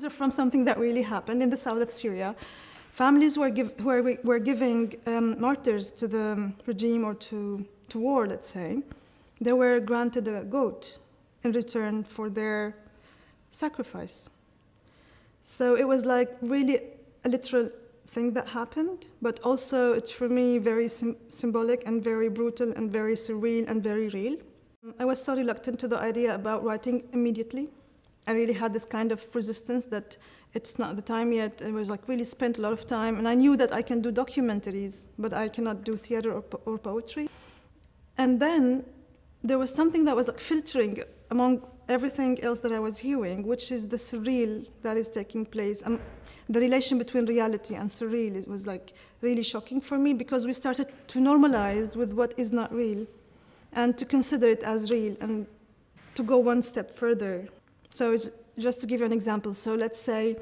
These are from something that really happened in the south of Syria. Families were giving martyrs to the regime or to war, let's say. They were granted a goat in return for their sacrifice. So it was like really a literal thing that happened, but also it's for me very symbolic and very brutal and very surreal and very real. I was so reluctant to the idea about writing immediately. I really had this kind of resistance that it's not the time yet. I was like really spent a lot of time, and I knew that I can do documentaries, but I cannot do theater or poetry. And then there was something that was like filtering among everything else that I was hearing, which is the surreal that is taking place. The relation between reality and surreal was like really shocking for me, because we started to normalize with what is not real and to consider it as real and to go one step further. So it's, just to give you an example, so let's say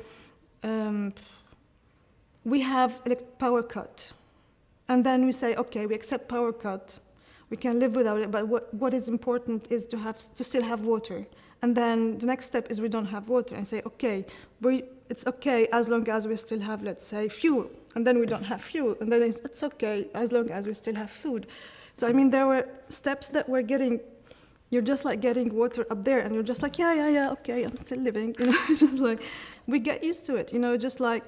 we have a power cut, and then we say, okay, we accept power cut, we can live without it, but what is important is to still have water. And then the next step is we don't have water, and say, okay, it's okay as long as we still have, let's say, fuel. And then we don't have fuel, and then it's okay as long as we still have food. So I mean, there were steps that we're getting. You're just like getting water up there, and you're just like, yeah, okay, I'm still living. You know, it's just like, we get used to it, you know, just like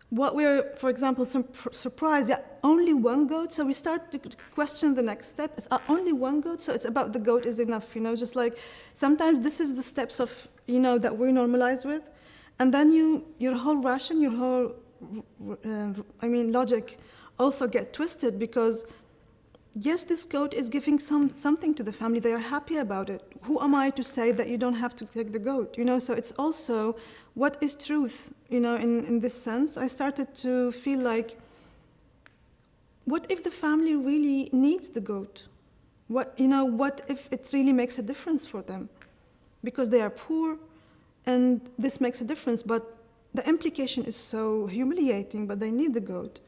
what we're, for example, surprised, yeah, only one goat, so we start to question the next step. It's only one goat, so it's about the goat is enough, you know, just like sometimes this is the steps of, you know, that we normalize with, and then your whole ration, your whole, logic also get twisted, because yes, this goat is giving something to the family. They are happy about it. Who am I to say that you don't have to take the goat? You know, so it's also, what is truth? You know, in this sense, I started to feel like, what if the family really needs the goat? What if it really makes a difference for them? Because they are poor, and this makes a difference, but the implication is so humiliating, but they need the goat.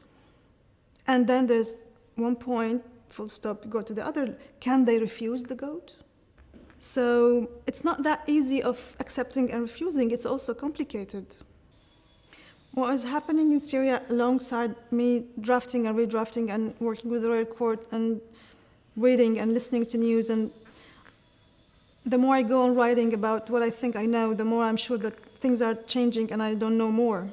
And then there's one point, full stop, go to the other, can they refuse the goat? So it's not that easy of accepting and refusing, it's also complicated. What was happening in Syria alongside me drafting and redrafting and working with the Royal Court and reading and listening to news, and the more I go on writing about what I think I know, the more I'm sure that things are changing and I don't know more.